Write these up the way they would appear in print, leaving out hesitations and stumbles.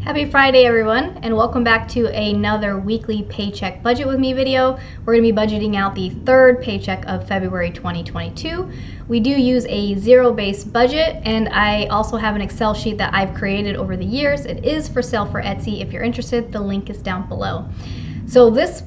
Happy Friday, everyone, and welcome back to another weekly Paycheck Budget with Me video. We're going to be budgeting out the third paycheck of February 2022. We do use a zero-based budget, and I also have an Excel sheet that I've created over the years. It is for sale for Etsy. If you're interested, the link is down below. So this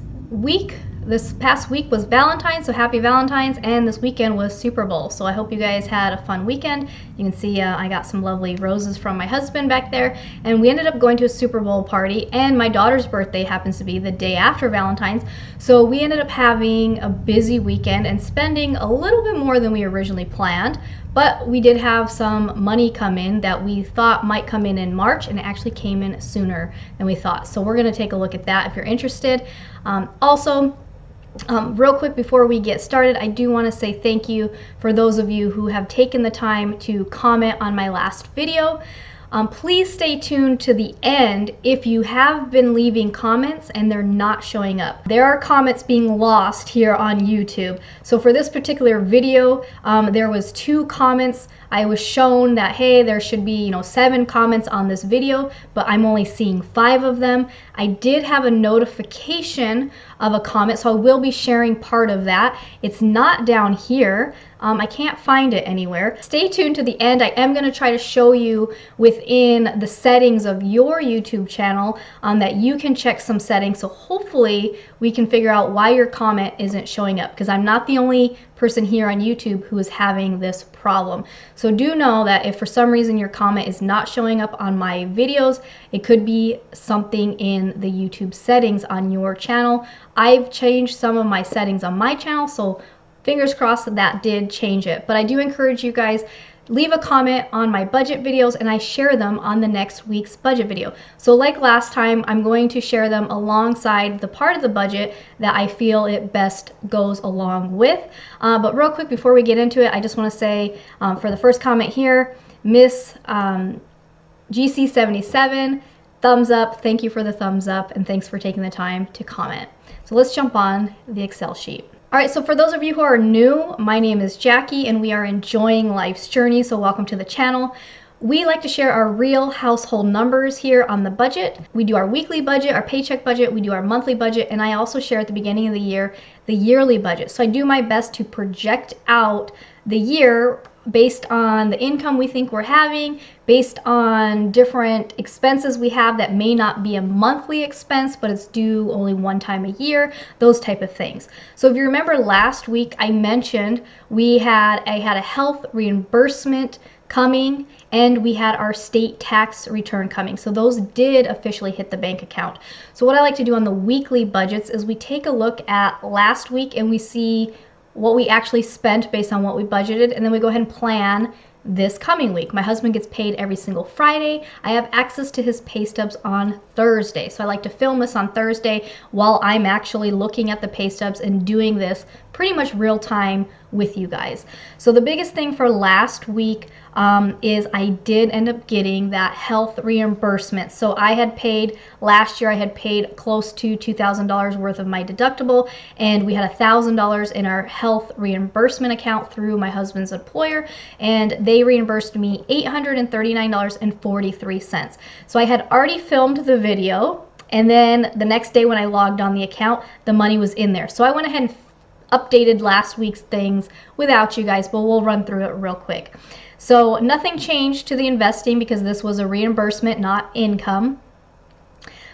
past week was Valentine's, so happy Valentine's, and this weekend was Super Bowl. So I hope you guys had a fun weekend. You can see I got some lovely roses from my husband back there, and we ended up going to a Super Bowl party, and my daughter's birthday happens to be the day after Valentine's. So we ended up having a busy weekend and spending a little bit more than we originally planned. But we did have some money come in that we thought might come in March, and it actually came in sooner than we thought. So we're going to take a look at that if you're interested. Real quick before we get started, I do want to say thank you for those of you who have taken the time to comment on my last video. Please stay tuned to the end if you have been leaving comments and they're not showing up. There are comments being lost here on YouTube. So for this particular video, there was 2 comments. I was shown that, hey, there should be 7 comments on this video, but I'm only seeing 5 of them. I did have a notification of a comment, so I will be sharing part of that. It's not down here. I can't find it anywhere. Stay tuned to the end. I am going to try to show you within the settings of your YouTube channel that you can check some settings. So hopefully we can figure out why your comment isn't showing up, because I'm not the only person here on YouTube who is having this problem. So do know that if for some reason your comment is not showing up on my videos, it could be something in the YouTube settings on your channel. I've changed some of my settings on my channel, so fingers crossed that did change it. But I do encourage you guys, leave a comment on my budget videos and I share them on the next week's budget video. So like last time, I'm going to share them alongside the part of the budget that I feel it best goes along with. But real quick before we get into it, I just want to say for the first comment here, Miss GC77, thumbs up. Thank you for the thumbs up and thanks for taking the time to comment. So let's jump on the Excel sheet. All right, so for those of you who are new, my name is Jackie and we are enjoying life's journey, so welcome to the channel. We like to share our real household numbers here on the budget. We do our weekly budget, our paycheck budget, we do our monthly budget, and I also share at the beginning of the year the yearly budget. So I do my best to project out the year based on the income we think we're having, based on different expenses we have that may not be a monthly expense, but it's due only one time a year, those type of things. So if you remember last week, I mentioned I had a health reimbursement coming and we had our state tax return coming. So those did officially hit the bank account. So what I like to do on the weekly budgets is we take a look at last week and we see what we actually spent based on what we budgeted, and then we go ahead and plan this coming week. My husband gets paid every single Friday. I have access to his pay stubs on Thursday. So I like to film this on Thursday while I'm actually looking at the pay stubs and doing this pretty much real time with you guys. So the biggest thing for last week is I did end up getting that health reimbursement. So I had paid, last year I had paid close to $2,000 worth of my deductible, and we had $1,000 in our health reimbursement account through my husband's employer, and they reimbursed me $839.43. So I had already filmed the video, and then the next day when I logged on the account, the money was in there. So I went ahead and updated last week's things without you guys, but we'll run through it real quick. So nothing changed to the investing because this was a reimbursement, not income.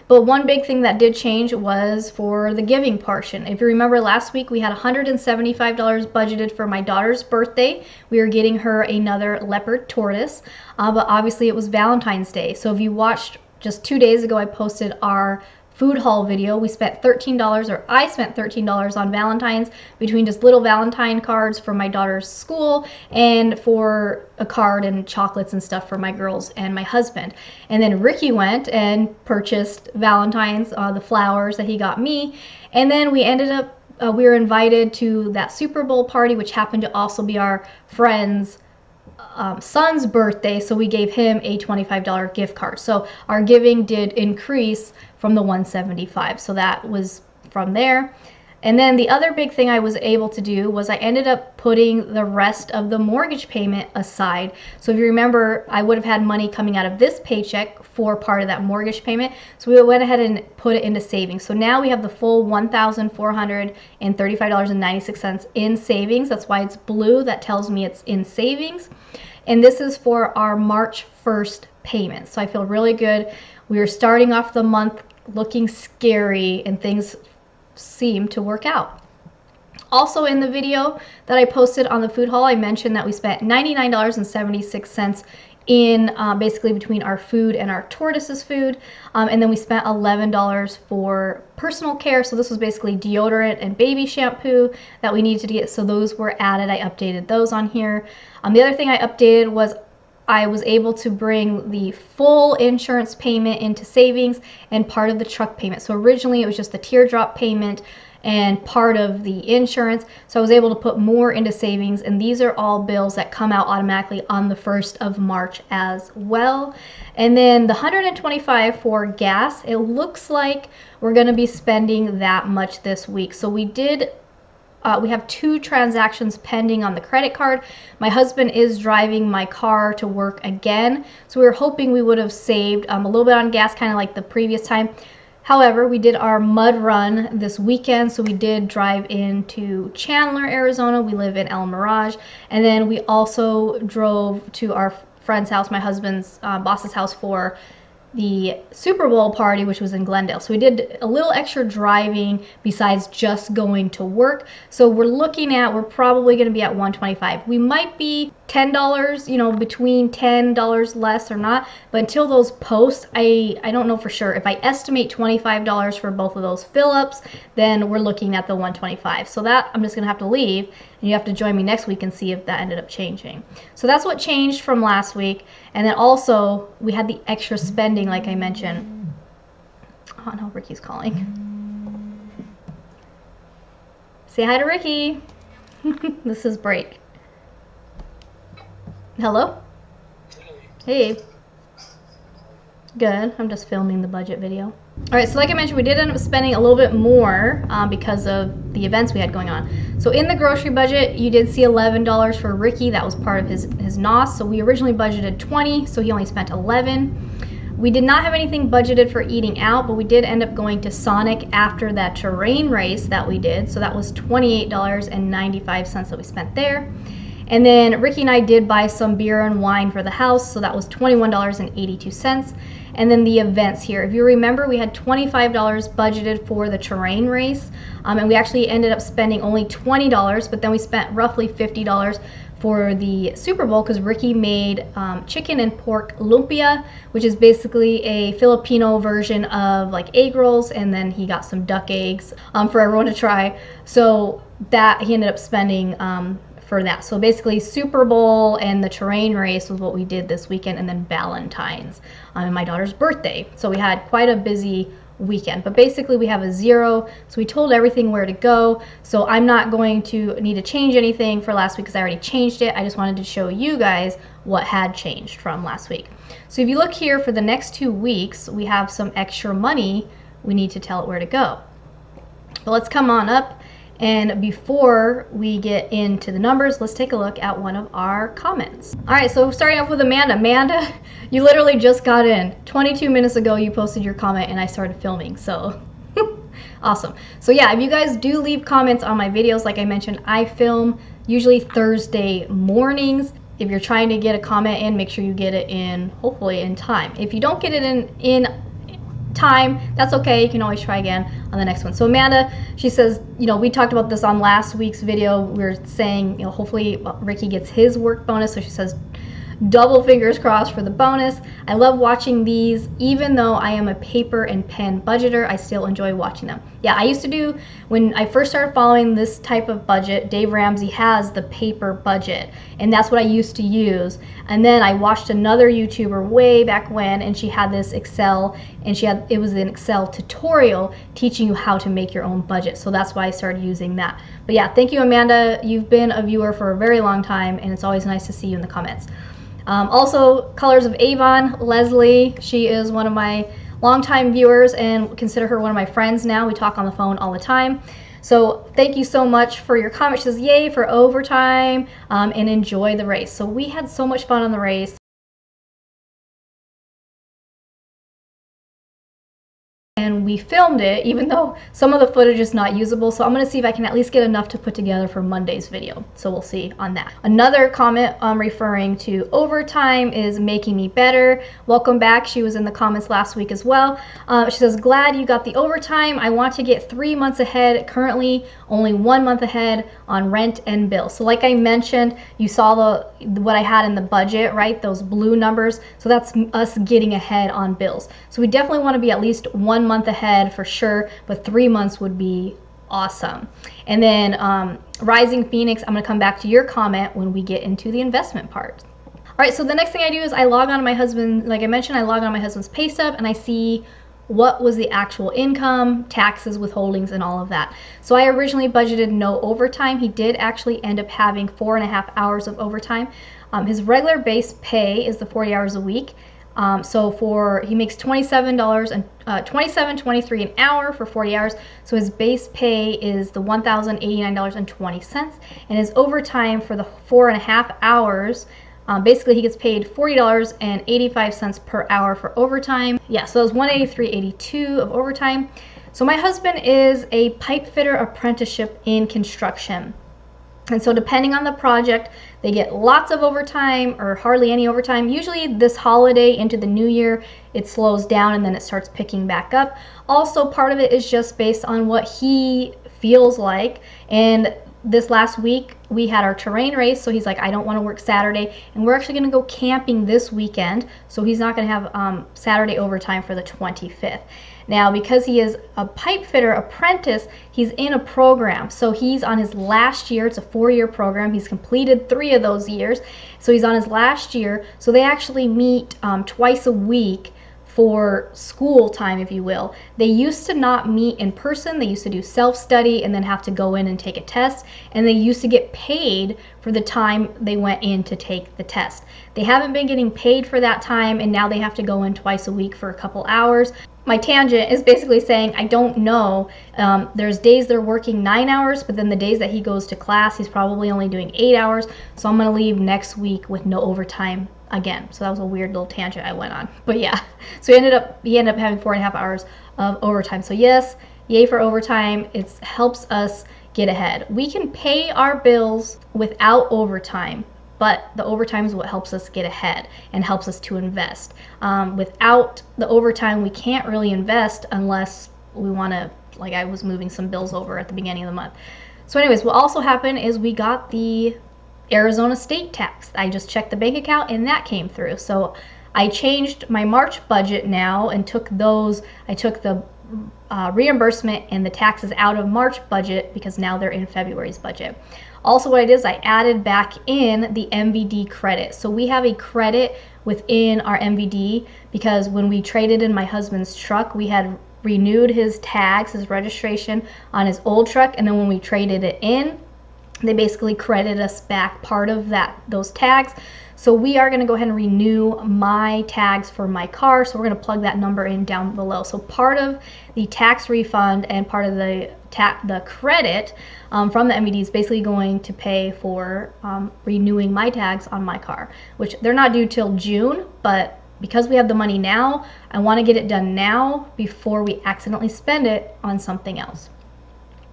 But one big thing that did change was for the giving portion. If you remember last week, we had $175 budgeted for my daughter's birthday. We were getting her another leopard tortoise, but obviously it was Valentine's Day. So if you watched just 2 days ago, I posted our food haul video. We spent $13, or I spent $13 on Valentine's between just little Valentine cards for my daughter's school and for a card and chocolates and stuff for my girls and my husband. And then Ricky went and purchased Valentine's, the flowers that he got me. And then we ended up, we were invited to that Super Bowl party, which happened to also be our friend's son's birthday, so we gave him a $25 gift card. So our giving did increase from the $175. So that was from there. And then the other big thing I was able to do was I ended up putting the rest of the mortgage payment aside. So if you remember, I would have had money coming out of this paycheck for part of that mortgage payment. So we went ahead and put it into savings. So now we have the full $1,435.96 in savings. That's why it's blue. That tells me it's in savings. And this is for our March 1st payment. So I feel really good. We are starting off the month looking scary, and things seem to work out. Also in the video that I posted on the food haul, I mentioned that we spent $99.76 in basically between our food and our tortoises food, and then we spent $11 for personal care. So this was basically deodorant and baby shampoo that we needed to get, so those were added. I updated those on here. The other thing I updated was I was able to bring the full insurance payment into savings and part of the truck payment. So originally it was just the teardrop payment and part of the insurance. So I was able to put more into savings, and these are all bills that come out automatically on the 1st of March as well. And then the $125 for gas, it looks like we're going to be spending that much this week. So we have 2 transactions pending on the credit card. My husband is driving my car to work again, so we were hoping we would have saved a little bit on gas, kind of like the previous time. However, we did our mud run this weekend, so we did drive into Chandler, Arizona. We live in El Mirage, and then we also drove to our friend's house, my husband's boss's house, for the Super Bowl party, which was in Glendale. So we did a little extra driving besides just going to work. So we're probably going to be at $125. We might be $10, between $10 less or not, but until those posts, I don't know for sure. If I estimate $25 for both of those fill-ups, then we're looking at the $125. So that I'm just going to have to leave, and you have to join me next week and see if that ended up changing. So that's what changed from last week. And then also we had the extra spending, like I mentioned. Oh no, Ricky's calling. Say hi to Ricky. This is break. Hello? Hey. Good. I'm just filming the budget video. Alright, so like I mentioned, we did end up spending a little bit more because of the events we had going on. So in the grocery budget, you did see $11 for Ricky. That was part of his NOS. So we originally budgeted $20, so he only spent $11. We did not have anything budgeted for eating out, but we did end up going to Sonic after that terrain race that we did. So that was $28.95 that we spent there. And then Ricky and I did buy some beer and wine for the house, so that was $21.82. And then the events here, if you remember, we had $25 budgeted for the terrain race, and we actually ended up spending only $20, but then we spent roughly $50 for the Super Bowl because Ricky made chicken and pork lumpia, which is basically a Filipino version of like egg rolls, and then he got some duck eggs for everyone to try. So that he ended up spending for that. So basically Super Bowl and the terrain race was what we did this weekend, and then Valentine's and my daughter's birthday. So we had quite a busy weekend, but basically we have a zero, so we told everything where to go. So I'm not going to need to change anything for last week because I already changed it. I just wanted to show you guys what had changed from last week. So if you look here, for the next 2 weeks we have some extra money. We need to tell it where to go. So let's come on up, and before we get into the numbers, let's take a look at one of our comments. All right, so starting off with Amanda. Amanda, you literally just got in. 22 minutes ago you posted your comment and I started filming, so awesome. So yeah, if you guys do leave comments on my videos, like I mentioned, I film usually Thursday mornings. If you're trying to get a comment in, make sure you get it in, hopefully in time. If you don't get it in time, that's okay. You can always try again on the next one. So Amanda, she says, we talked about this on last week's video. We were saying, hopefully Ricky gets his work bonus. So she says, double fingers crossed for the bonus. I love watching these. Even though I am a paper and pen budgeter, I still enjoy watching them. Yeah, I used to do, when I first started following this type of budget, Dave Ramsey has the paper budget, and that's what I used to use. And then I watched another YouTuber way back when, and she had this Excel, and it was an Excel tutorial teaching you how to make your own budget. So that's why I started using that. But yeah, thank you, Amanda. You've been a viewer for a very long time, and it's always nice to see you in the comments. Also, Colors of Avon, Leslie, she is one of my longtime viewers, and consider her one of my friends now. We talk on the phone all the time. So thank you so much for your comment. She says, yay for overtime, and enjoy the race. So we had so much fun on the race. And we filmed it, even though some of the footage is not usable. So I'm going to see if I can at least get enough to put together for Monday's video. So we'll see on that. Another comment referring to overtime is making me better. Welcome back. She was in the comments last week as well. She says, glad you got the overtime. I want to get 3 months ahead. Currently only 1 month ahead on rent and bills. So like I mentioned, you saw what I had in the budget, right? Those blue numbers. So that's us getting ahead on bills. So we definitely want to be at least 1 month ahead for sure, but 3 months would be awesome. And then Rising Phoenix, I'm going to come back to your comment when we get into the investment part. All right, so the next thing I do is I log on to my husband, like I mentioned, I log on to my husband's pay stub and I see what was the actual income, taxes, withholdings, and all of that. So I originally budgeted no overtime. He did actually end up having 4.5 hours of overtime. His regular base pay is the 40 hours a week. So he makes $27.23 an hour for 40 hours. So his base pay is the $1,089.20, and his overtime for the 4.5 hours, basically he gets paid $40.85 per hour for overtime. Yeah, so it's $183.82 of overtime. So my husband is a pipe fitter apprenticeship in construction. And so depending on the project, they get lots of overtime or hardly any overtime. Usually this holiday into the new year, it slows down and then it starts picking back up. Also, part of it is just based on what he feels like. And this last week, we had our terrain race, so he's like, I don't want to work Saturday. And we're actually going to go camping this weekend, so he's not going to have Saturday overtime for the 25th. Now, because he is a pipe fitter apprentice, he's in a program. So he's on his last year. It's a 4-year program. He's completed 3 of those years. So he's on his last year. So they actually meet twice a week for school time, if you will. They used to not meet in person. They used to do self-study and then have to go in and take a test. And they used to get paid for the time they went in to take the test. They haven't been getting paid for that time, and now they have to go in twice a week for a couple hours. My tangent is basically saying, I don't know. There's days they're working 9 hours, but then the days that he goes to class, he's probably only doing 8 hours. So I'm going to leave next week with no overtime again. So that was a weird little tangent I went on. But yeah, so he ended up having 4.5 hours of overtime. So yes, yay for overtime. It helps us get ahead. We can pay our bills without overtime, but the overtime is what helps us get ahead and helps us to invest. Without the overtime, we can't really invest unless we want to, like I was moving some bills over at the beginning of the month. So anyways, what also happened is we got the Arizona state tax. I just checked the bank account and that came through. So I changed my March budget now and I took the reimbursement and the taxes out of March budget because now they're in February's budget. Also, what I did is I added back in the MVD credit. So we have a credit within our MVD because when we traded in my husband's truck, we had renewed his tags, his registration on his old truck, and then when we traded it in, they basically credited us back part of those tags. So we are going to go ahead and renew my tags for my car. So we're going to plug that number in down below. So part of the tax refund and part of the credit from the MVD is basically going to pay for renewing my tags on my car, which they're not due till June, but because we have the money now, I want to get it done now before we accidentally spend it on something else.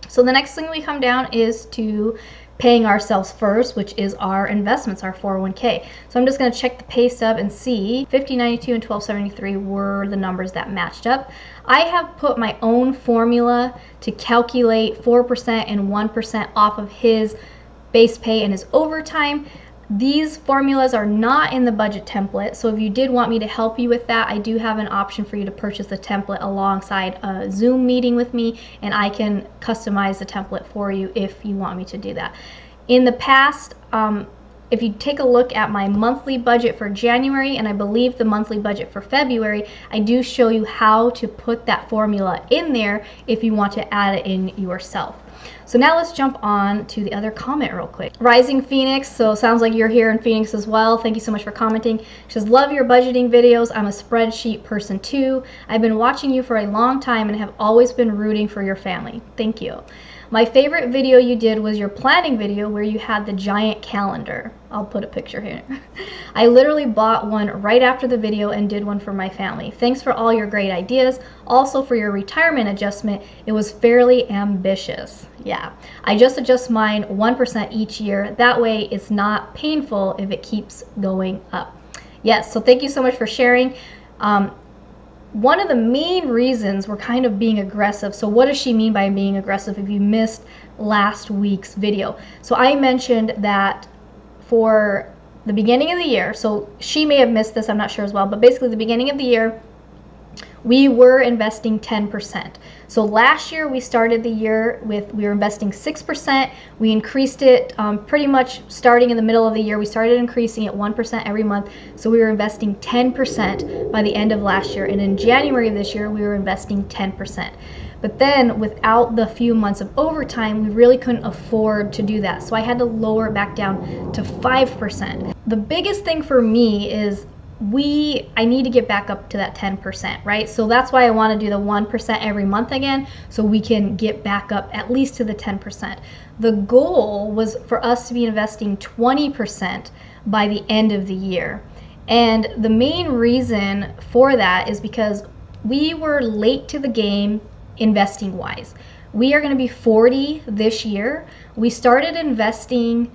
So the next thing we come down is to paying ourselves first, which is our investments, our 401k. So I'm just going to check the pay stub and see 5092 and 1273 were the numbers that matched up. I have put my own formula to calculate 4% and 1% off of his base pay and his overtime. These formulas are not in the budget template, so if you did want me to help you with that, I do have an option for you to purchase the template alongside a Zoom meeting with me, and I can customize the template for you if you want me to do that. In the past, if you take a look at my monthly budget for January, and I believe the monthly budget for February, I do show you how to put that formula in there if you want to add it in yourself. So now let's jump on to the other comment real quick. Rising Phoenix, so sounds like you're here in Phoenix as well. Thank you so much for commenting. She says, love your budgeting videos. I'm a spreadsheet person too. I've been watching you for a long time and have always been rooting for your family. Thank you. My favorite video you did was your planning video where you had the giant calendar. I'll put a picture here. I literally bought one right after the video and did one for my family. Thanks for all your great ideas. Also for your retirement adjustment, it was fairly ambitious. Yeah, I just adjust mine 1% each year. That way it's not painful if it keeps going up. Yes, so thank you so much for sharing. One of the main reasons we're kind of being aggressive. So what does she mean by being aggressive if you missed last week's video? So I mentioned that for the beginning of the year, so she may have missed this, I'm not sure as well, but basically the beginning of the year, we were investing 10%. So last year we started the year with, we were investing 6%. We increased it pretty much starting in the middle of the year. We started increasing it 1% every month. So we were investing 10% by the end of last year. And in January of this year, we were investing 10%. But then without the few months of overtime, we really couldn't afford to do that. So I had to lower it back down to 5%. The biggest thing for me is I need to get back up to that 10%, right? So that's why I want to do the 1% every month again, so we can get back up at least to the 10%. The goal was for us to be investing 20% by the end of the year. And the main reason for that is because we were late to the game investing wise. We are going to be 40 this year. We started investing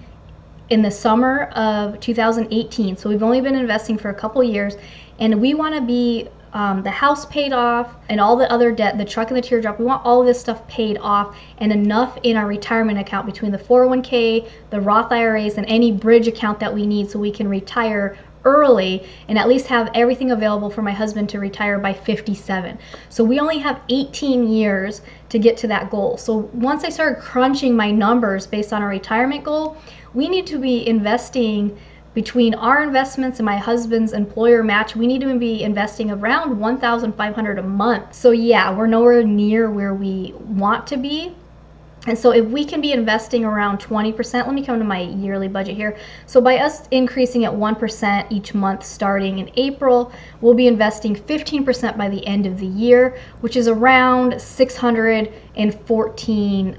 in the summer of 2018, so we've only been investing for a couple years, and we want to be the house paid off and all the other debt, the truck and the teardrop, we want all of this stuff paid off and enough in our retirement account between the 401k, the Roth IRAs, and any bridge account that we need so we can retire early and at least have everything available for my husband to retire by 57. So we only have 18 years to get to that goal. So once I started crunching my numbers based on our retirement goal, we need to be investing between our investments and my husband's employer match. We need to be investing around $1,500 a month. So yeah, we're nowhere near where we want to be. And so if we can be investing around 20%, let me come to my yearly budget here. So by us increasing at 1% each month starting in April, we'll be investing 15% by the end of the year, which is around 614,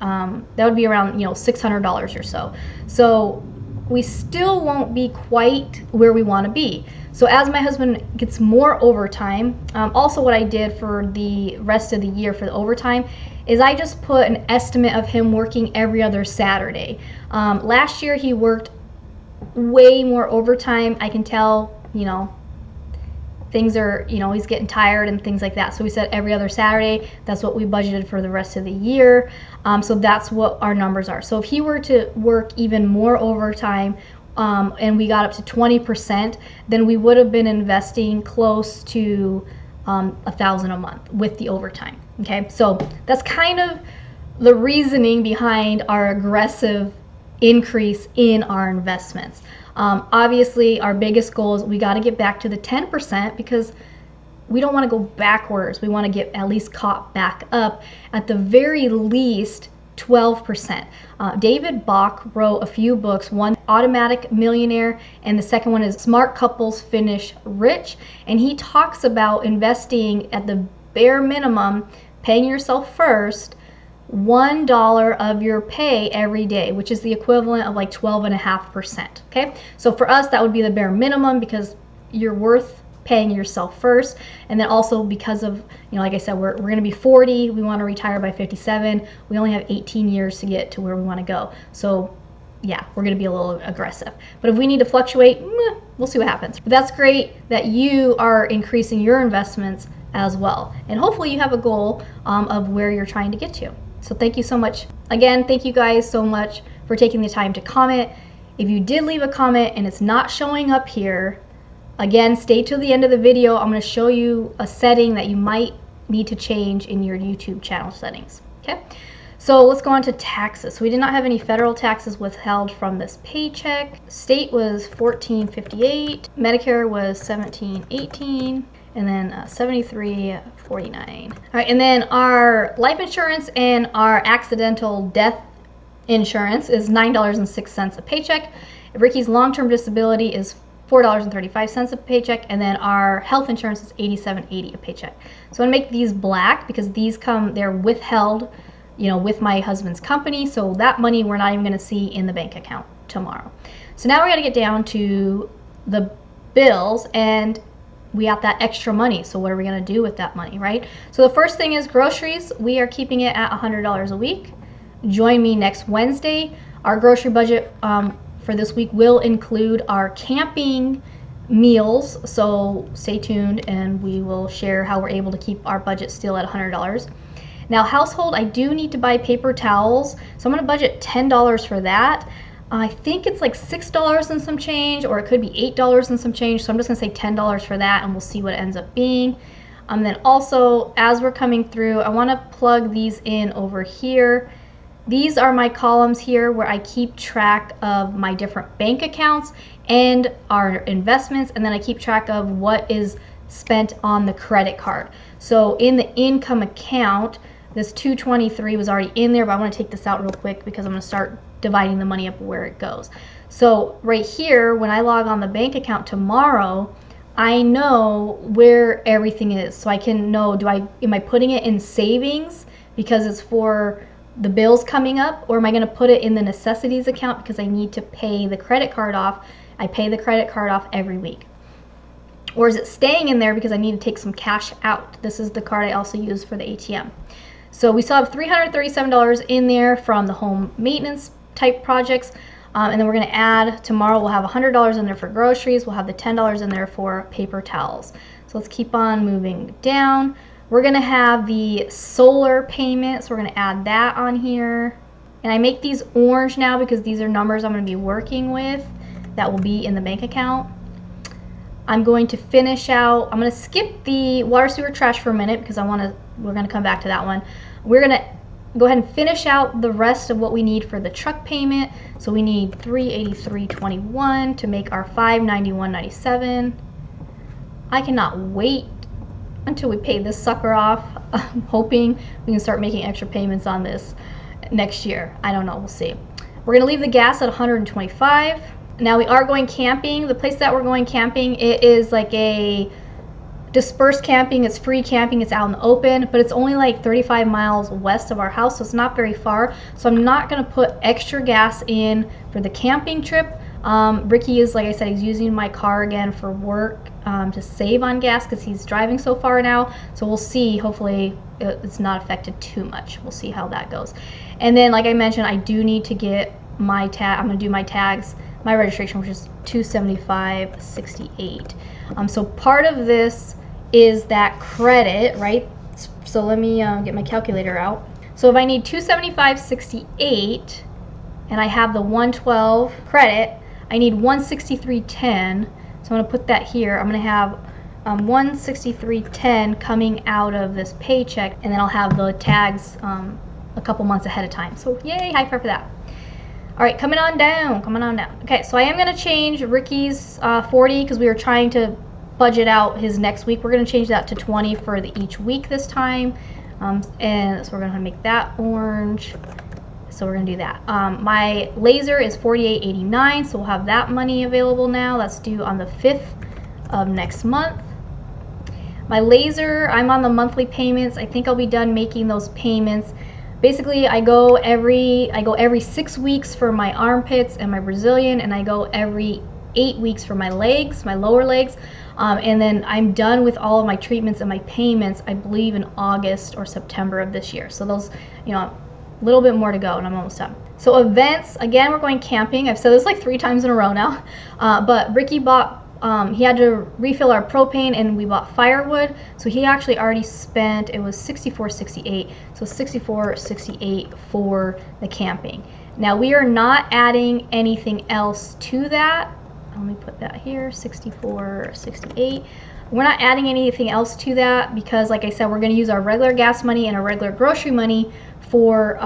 that would be around, $600 or so. So we still won't be quite where we want to be. So as my husband gets more overtime, also what I did for the rest of the year for the overtime is I just put an estimate of him working every other Saturday. Last year he worked way more overtime. I can tell, things are, he's getting tired and things like that. So we said every other Saturday. That's what we budgeted for the rest of the year. So that's what our numbers are. So if he were to work even more overtime, and we got up to 20%, then we would have been investing close to $1,000 a month with the overtime. Okay, so that's kind of the reasoning behind our aggressive increase in our investments. Obviously, our biggest goal is we got to get back to the 10% because we don't want to go backwards. We want to get at least caught back up, at the very least 12%. David Bach wrote a few books, one Automatic Millionaire and the second one is Smart Couples Finish Rich, and he talks about investing at the bare minimum, paying yourself first, $1 of your pay every day, which is the equivalent of like 12.5%. Okay, so for us that would be the bare minimum because you're worth paying yourself first, and then also because of, like I said, we're going to be 40, we want to retire by 57, we only have 18 years to get to where we want to go. So yeah, we're going to be a little aggressive, but if we need to fluctuate, we'll see what happens. But that's great that you are increasing your investments as well, and hopefully you have a goal of where you're trying to get to. So thank you so much. Again, thank you guys so much for taking the time to comment. If you did leave a comment and it's not showing up here, again, stay till the end of the video. I'm going to show you a setting that you might need to change in your YouTube channel settings. Okay, so let's go on to taxes. So we did not have any federal taxes withheld from this paycheck. State was $14.58, Medicare was $17.18, and then $73.49. All right, and then our life insurance and our accidental death insurance is $9.06 a paycheck. Ricky's long-term disability is $4.35 a paycheck, and then our health insurance is $87.80 a paycheck. So I'm gonna make these black because these they're withheld with my husband's company. So that money we're not even going to see in the bank account tomorrow. So now we got to get down to the bills, and we got that extra money. So what are we going to do with that money, right? So the first thing is groceries. We are keeping it at $100 a week. Join me next Wednesday. Our grocery budget for this week will include our camping meals. So stay tuned and we will share how we're able to keep our budget still at $100. Now household, I do need to buy paper towels. So I'm going to budget $10 for that. I think it's like $6 and some change, or it could be $8 and some change. So I'm just gonna say $10 for that, and we'll see what it ends up being. Then also, as we're coming through, I wanna plug these in over here. These are my columns here where I keep track of my different bank accounts and our investments, and then I keep track of what is spent on the credit card. So in the income account, this $223 was already in there, but I wanna take this out real quick because I'm gonna start dividing the money up where it goes. So right here, when I log on the bank account tomorrow, I know where everything is. So I can know, am I putting it in savings because it's for the bills coming up, or am I going to put it in the necessities account because I need to pay the credit card off? I pay the credit card off every week. Or is it staying in there because I need to take some cash out? This is the card I also use for the ATM. So we still have $337 in there from the home maintenance type projects, and then we're going to add, tomorrow we'll have $100 in there for groceries, we'll have the $10 in there for paper towels. So let's keep on moving down. We're going to have the solar payment, so we're going to add that on here, and I make these orange now because these are numbers I'm going to be working with that will be in the bank account. I'm going to finish out, I'm going to skip the water, sewer, trash for a minute because we're going to come back to that one. We're going to go ahead and finish out the rest of what we need for the truck payment. So we need $383.21 to make our $591.97. I cannot wait until we pay this sucker off. I'm hoping we can start making extra payments on this next year. I don't know, we'll see. We're gonna leave the gas at $125. Now we are going camping. The place that we're going camping, it is like a dispersed camping. It's free camping, it's out in the open, but it's only like 35 miles west of our house, so it's not very far. So I'm not going to put extra gas in for the camping trip. Ricky is, like I said, he's using my car again for work to save on gas because he's driving so far now. So we'll see, hopefully it's not affected too much. We'll see how that goes. And then, like I mentioned, I do need to get my tag. I'm going to do my tags, my registration, which is $275.68. So part of this is that credit, right? So let me get my calculator out. So if I need $275.68 and I have the 112 credit, I need $163.10. So I'm going to put that here. I'm going to have $163.10 coming out of this paycheck, and then I'll have the tags a couple months ahead of time. So yay, high five for that. All right, coming on down. Okay, so I am going to change Ricky's 40 because we were trying to budget out his next week. We're going to change that to 20 for each week this time, and so we're going to make that orange. So we're going to do that. My laser is $48.89, so we'll have that money available now. That's due on the 5th of next month. My laser, I'm on the monthly payments. I think I'll be done making those payments. Basically, I go every 6 weeks for my armpits and my Brazilian, and I go every 8 weeks for my legs, my lower legs. And then I'm done with all of my treatments and my payments, I believe, in August or September of this year. So those, a little bit more to go and I'm almost done. So events, again, we're going camping. I've said this like 3 times in a row now. But Ricky bought, he had to refill our propane, and we bought firewood. So he actually already spent, it was $64.68. So $64.68 for the camping. Now we are not adding anything else to that. Let me put that here, $64.68. We're not adding anything else to that because, like I said, we're going to use our regular gas money and our regular grocery money for,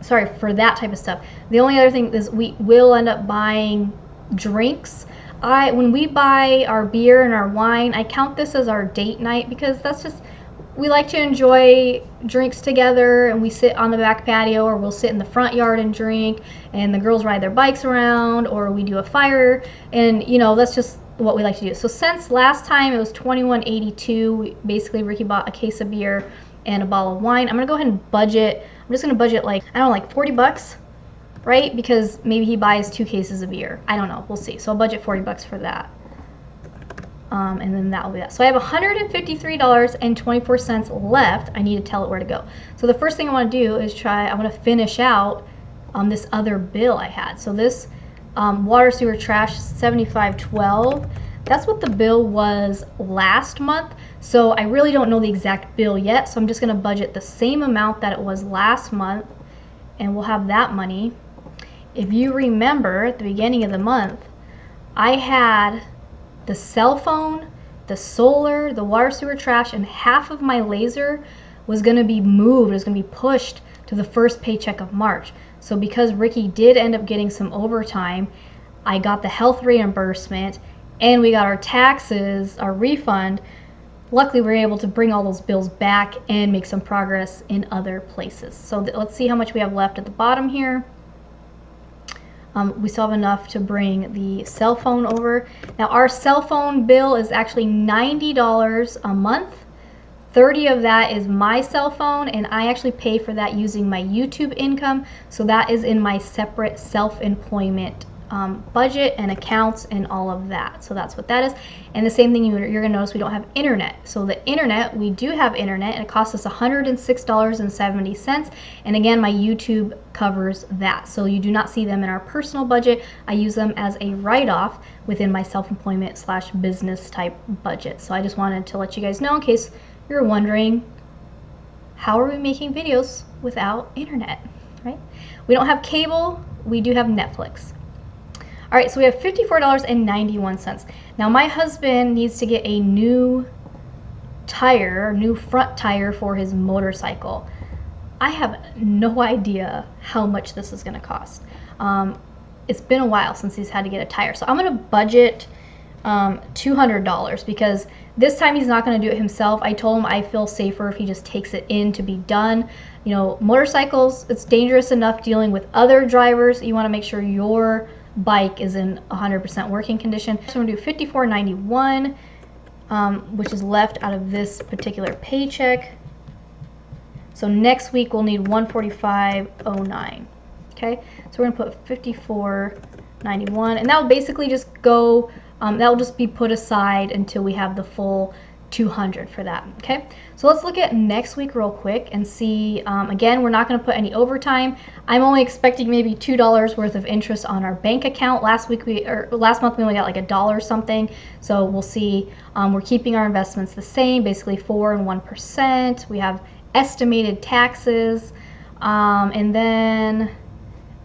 for that type of stuff. The only other thing is we will end up buying drinks. When we buy our beer and our wine, I count this as our date night because that's just, we like to enjoy drinks together, and we sit on the back patio, or we'll sit in the front yard and drink, and the girls ride their bikes around, or we do a fire, and that's just what we like to do. So since last time it was $21.82, basically Ricky bought a case of beer and a bottle of wine. I'm gonna go ahead and budget. I'm just gonna budget like, I don't know, like 40 bucks, right? Because maybe he buys 2 cases a beer. I don't know, we'll see. So I'll budget 40 bucks for that. And then that will be that. So I have $153.24 left. I need to tell it where to go. So the first thing I want to do is I want to finish out this other bill I had. So this water, sewer, trash, $75.12. That's what the bill was last month. So I really don't know the exact bill yet. So I'm just going to budget the same amount that it was last month, and we'll have that money. If you remember at the beginning of the month, I had the cell phone, the solar, the water, sewer, trash, and half of my laser was going to be moved, it was going to be pushed to the first paycheck of March. So because Ricky did end up getting some overtime, I got the health reimbursement and we got our taxes, our refund. Luckily, we were able to bring all those bills back and make some progress in other places. So let's see how much we have left at the bottom here. We still have enough to bring the cell phone over. Now our cell phone bill is actually $90 a month. 30 of that is my cell phone, and I actually pay for that using my YouTube income. So that is in my separate self-employment budget and accounts and all of that. So that's what that is. And the same thing, you're going to notice we don't have internet. So the internet, we do have internet, and it costs us $106.70. And again, my YouTube covers that. So you do not see them in our personal budget. I use them as a write-off within my self-employment / business type budget. So I just wanted to let you guys know in case you're wondering, how are we making videos without internet, right? We don't have cable, we do have Netflix. All right, so we have $54.91. Now my husband needs to get a new tire, new front tire for his motorcycle. I have no idea how much this is gonna cost. It's been a while since he's had to get a tire. So I'm gonna budget $200 because this time he's not gonna do it himself. I told him I feel safer if he just takes it in to be done. You know, motorcycles, it's dangerous enough dealing with other drivers. You wanna make sure your bike is in 100% working condition. So I'm gonna do $54.91, which is left out of this particular paycheck. So next week we'll need $145.09. Okay, so we're gonna put $54.91, and that will basically just go. That will just be put aside until we have the full $200 for that. Okay, so let's look at next week real quick and see. Again, we're not going to put any overtime. I'm only expecting maybe $2 worth of interest on our bank account. Last month we only got like $1 something. So we'll see. We're keeping our investments the same, basically 4% and 1%. We have estimated taxes, and then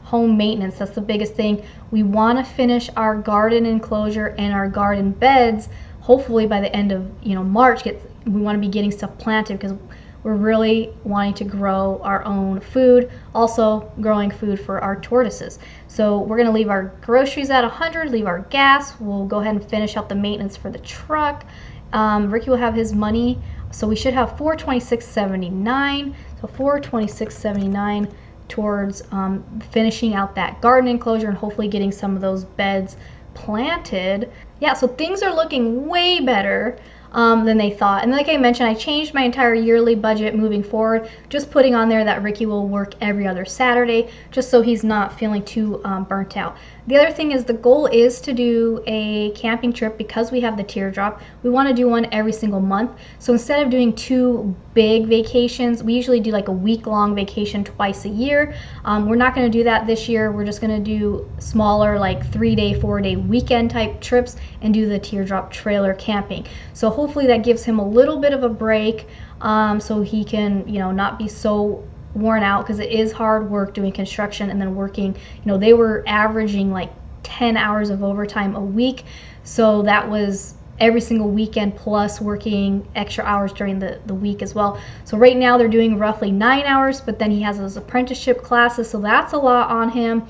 home maintenance. That's the biggest thing. We want to finish our garden enclosure and our garden beds hopefully by the end of March. We want to be getting stuff planted because we're really wanting to grow our own food, also growing food for our tortoises. So we're going to leave our groceries at 100, leave our gas. We'll go ahead and finish out the maintenance for the truck. Ricky will have his money, so we should have $426.79. So $426.79 towards finishing out that garden enclosure and hopefully getting some of those beds planted. Yeah, so things are looking way better than they thought. And like I mentioned, I changed my entire yearly budget moving forward, just putting on there that Ricky will work every other Saturday, just so he's not feeling too burnt out. The other thing is the goal is to do a camping trip because we have the teardrop. We want to do one every single month. So instead of doing 2 big vacations, we usually do like a week-long vacation twice a year. We're not going to do that this year. We're just going to do smaller, like 3-day, 4-day weekend type trips and do the teardrop trailer camping. So hopefully that gives him a little bit of a break, so he can, not be so worn out, because it is hard work doing construction and then working. They were averaging like 10 hours of overtime a week, so that was every single weekend plus working extra hours during the week as well. So right now they're doing roughly 9 hours, but then he has his apprenticeship classes, so that's a lot on him.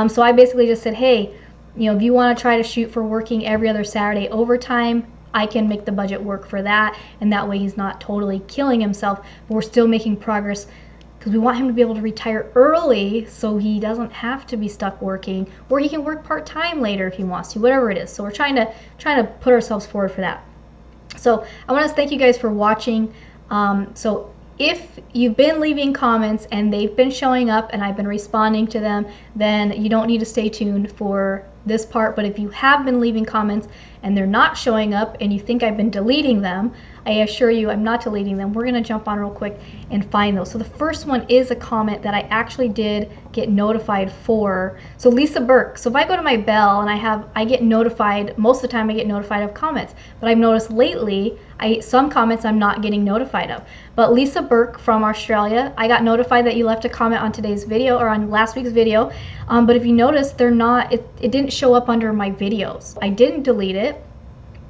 So I basically just said, hey, if you want to try to shoot for working every other Saturday overtime, I can make the budget work for that, and that way he's not totally killing himself, but we're still making progress because we want him to be able to retire early so he doesn't have to be stuck working, or he can work part-time later if he wants to, whatever it is. So we're trying to put ourselves forward for that. So I want to thank you guys for watching. So if you've been leaving comments and they've been showing up and I've been responding to them, then you don't need to stay tuned for this part. But if you have been leaving comments and they're not showing up and you think I've been deleting them, I assure you I'm not deleting them. We're gonna jump on real quick and find those. So the first one is a comment that I actually did get notified for. So Lisa Burke. So if I go to my bell and I get notified, most of the time I get notified of comments, but I've noticed lately some comments I'm not getting notified of. But Lisa Burke from Australia, I got notified that you left a comment on today's video or on last week's video, but if you notice, they're not, it didn't show up under my videos. I didn't delete it.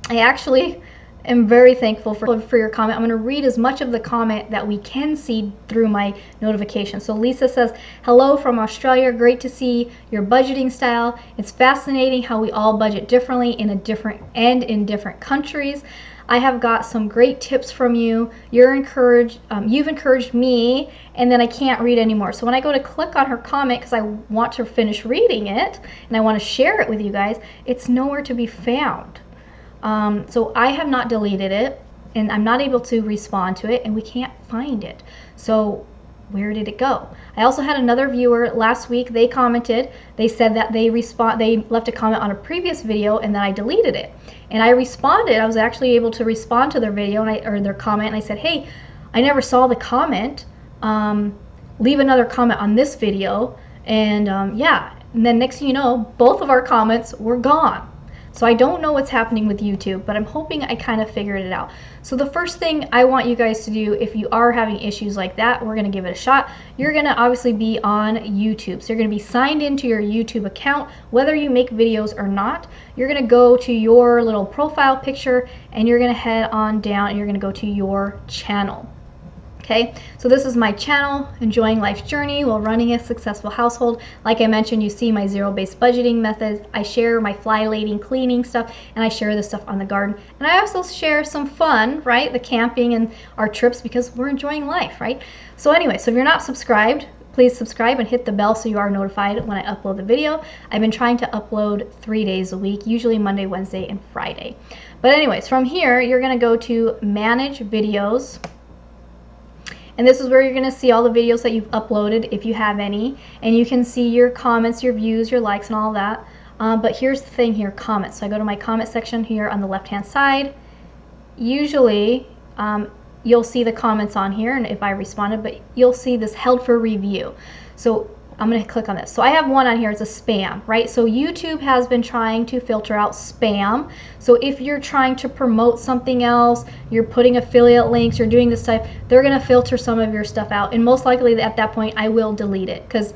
I actually am very thankful for your comment. I'm going to read as much of the comment that we can see through my notification. So Lisa says, hello from Australia. Great to see your budgeting style. It's fascinating how we all budget differently in different countries. I have got some great tips from you. You've encouraged me, and then I can't read anymore. So when I go to click on her comment, because I want to finish reading it and I want to share it with you guys, it's nowhere to be found. So I have not deleted it, and I'm not able to respond to it, and we can't find it. So where did it go? I also had another viewer last week. They commented. They said that they left a comment on a previous video and that I deleted it. And I responded. I was actually able to respond to their video or their comment, and I said, hey, I never saw the comment. Leave another comment on this video. And yeah, and then next thing you know, both of our comments were gone. So I don't know what's happening with YouTube, but I'm hoping I kind of figured it out. So the first thing I want you guys to do, if you are having issues like that, we're going to give it a shot. You're going to obviously be on YouTube. So you're going to be signed into your YouTube account, whether you make videos or not. You're going to go to your little profile picture, and you're going to head on down, and you're going to go to your channel. Okay, so this is my channel, Enjoying Life's Journey While Running a Successful Household. Like I mentioned, you see my zero-based budgeting methods. I share my fly lading cleaning stuff, and I share this stuff on the garden. And I also share some fun, right? The camping and our trips, because we're enjoying life, right? So anyway, so if you're not subscribed, please subscribe and hit the bell so you are notified when I upload the video. I've been trying to upload 3 days a week, usually Monday, Wednesday, and Friday. But anyways, from here, you're gonna go to Manage Videos. And this is where you're going to see all the videos that you've uploaded, if you have any. And you can see your comments, your views, your likes, and all that. But here's the thing here, comments. So I go to my comment section here on the left-hand side. Usually, you'll see the comments on here, and if I responded, but you'll see this held for review. So I'm going to click on this. So I have one on here, it's a spam, right? So YouTube has been trying to filter out spam. So if you're trying to promote something else, you're putting affiliate links, you're doing this type, they're going to filter some of your stuff out. And most likely at that point, I will delete it. Because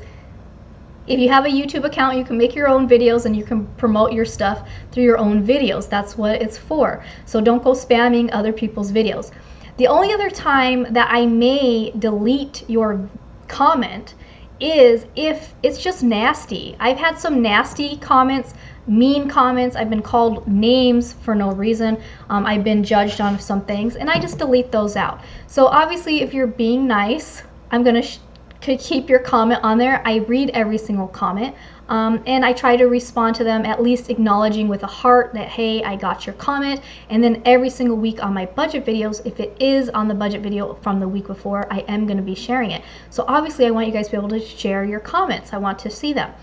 if you have a YouTube account, you can make your own videos and you can promote your stuff through your own videos. That's what it's for. So don't go spamming other people's videos. The only other time that I may delete your comment is if it's just nasty. I've had some nasty comments, mean comments. I've been called names for no reason. I've been judged on some things, and I just delete those out. So obviously, if you're being nice, I'm gonna keep your comment on there. I read every single comment, and I try to respond to them, at least acknowledging with a heart that, hey, I got your comment. And then every single week on my budget videos, if it is on the budget video from the week before, I am going to be sharing it. So obviously I want you guys to be able to share your comments. I want to see them.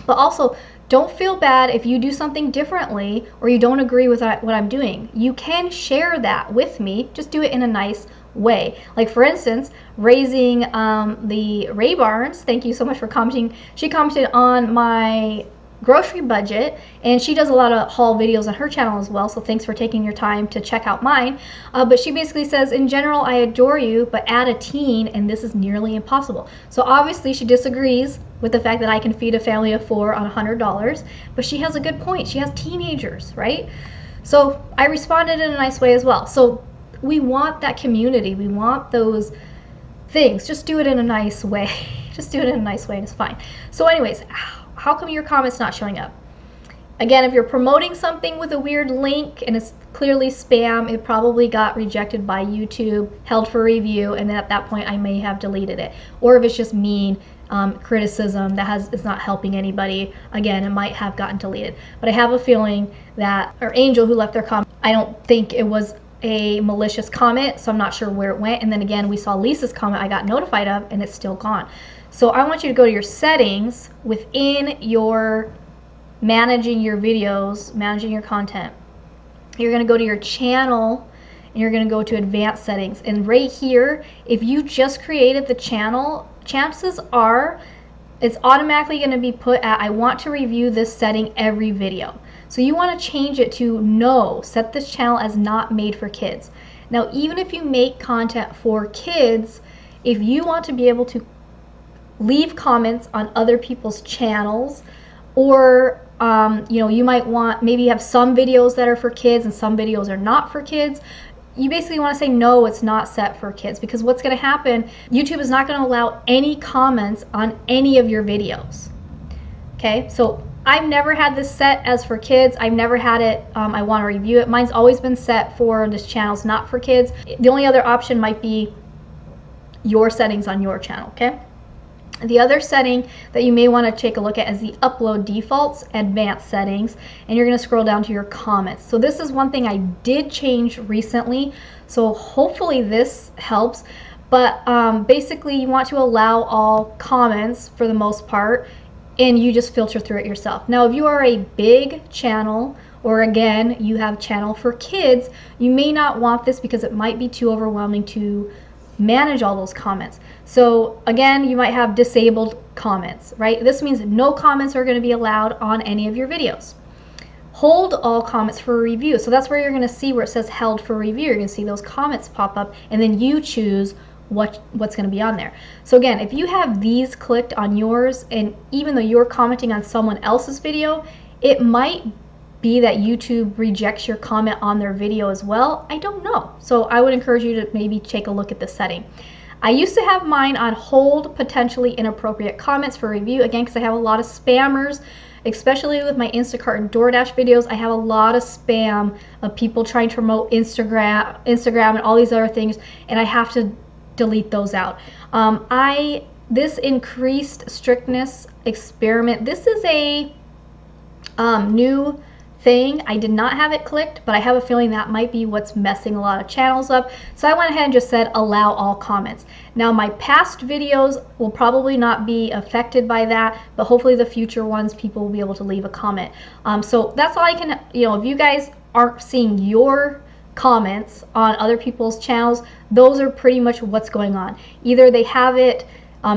But also, don't feel bad if you do something differently or you don't agree with what I'm doing. You can share that with me. Just do it in a nice way. Like for instance, raising the Ray Barnes, thank you so much for commenting. She commented on my grocery budget, and she does a lot of haul videos on her channel as well, so thanks for taking your time to check out mine. But she basically says, in general, I adore you, but add a teen and this is nearly impossible. So obviously she disagrees with the fact that I can feed a family of 4 on $100, but she has a good point. She has teenagers, right? So I responded in a nice way as well. So we want that community. We want those things. Just do it in a nice way. Just do it in a nice way and it's fine. So anyways, how come your comment's not showing up? Again, if you're promoting something with a weird link and it's clearly spam, it probably got rejected by YouTube, held for review, and then at that point I may have deleted it. Or if it's just mean criticism that is not helping anybody, again, it might have gotten deleted. But I have a feeling that, or Angel who left their comment, I don't think it was a malicious comment, so I'm not sure where it went. And then again, we saw Lisa's comment I got notified of, and it's still gone. So I want you to go to your settings within your managing your videos, managing your content. You're going to go to your channel, and you're going to go to advanced settings. And right here, if you just created the channel, chances are it's automatically going to be put at I want to review this setting every video. So you want to change it to no, set this channel as not made for kids. Now, even if you make content for kids, if you want to be able to leave comments on other people's channels, or you know, you might want, maybe you have some videos that are for kids and some videos are not for kids, you basically want to say no, it's not set for kids, because what's going to happen, YouTube is not going to allow any comments on any of your videos. Okay, so I've never had this set as for kids. I've never had it, I want to review it. Mine's always been set for this channel's not for kids. The only other option might be your settings on your channel, okay? The other setting that you may want to take a look at is the upload defaults, advanced settings, and you're going to scroll down to your comments. So this is one thing I did change recently, so hopefully this helps. But basically you want to allow all comments for the most part, and you just filter through it yourself. Now, if you are a big channel, or again, you have channel for kids, you may not want this because it might be too overwhelming to manage all those comments. So again, you might have disabled comments, right? This means no comments are going to be allowed on any of your videos. Hold all comments for review. So that's where you're going to see where it says held for review. You're going to see those comments pop up, and then you choose what's going to be on there. So again, if you have these clicked on yours, and even though you're commenting on someone else's video, it might be that YouTube rejects your comment on their video as well. I don't know. So I would encourage you to maybe take a look at the setting. I used to have mine on hold potentially inappropriate comments for review, again, because I have a lot of spammers, especially with my Instacart and DoorDash videos. I have a lot of spam of people trying to promote Instagram and all these other things, and I have to delete those out. This increased strictness experiment, this is a new thing. I did not have it clicked, but I have a feeling that might be what's messing a lot of channels up. So I went ahead and just said allow all comments. Now, my past videos will probably not be affected by that, but hopefully the future ones, people will be able to leave a comment. So that's all I can, you know, if you guys aren't seeing your comments on other people's channels, those are pretty much what's going on. Either they have it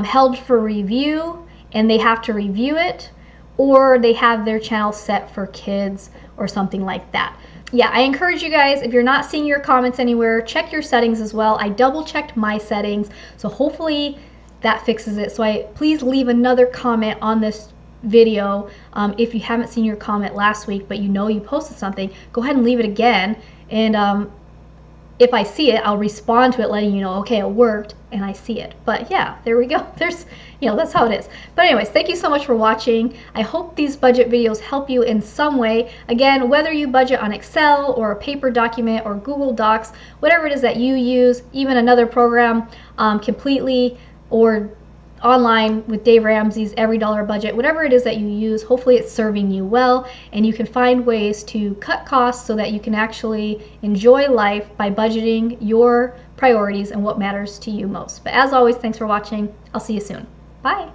held for review and they have to review it, or they have their channel set for kids or something like that. Yeah, I encourage you guys, if you're not seeing your comments anywhere, check your settings as well. I double checked my settings, so hopefully that fixes it. So please leave another comment on this video. If you haven't seen your comment last week, but you know you posted something, go ahead and leave it again. And if I see it, I'll respond to it letting you know, okay, it worked and I see it. But yeah, there we go. There's, you know, that's how it is. But anyways, thank you so much for watching. I hope these budget videos help you in some way. Again, whether you budget on Excel or a paper document or Google Docs, whatever it is that you use, even another program completely, or online with Dave Ramsey's Every Dollar Budget, whatever it is that you use, hopefully it's serving you well, and you can find ways to cut costs so that you can actually enjoy life by budgeting your priorities and what matters to you most. But as always, thanks for watching. I'll see you soon. Bye.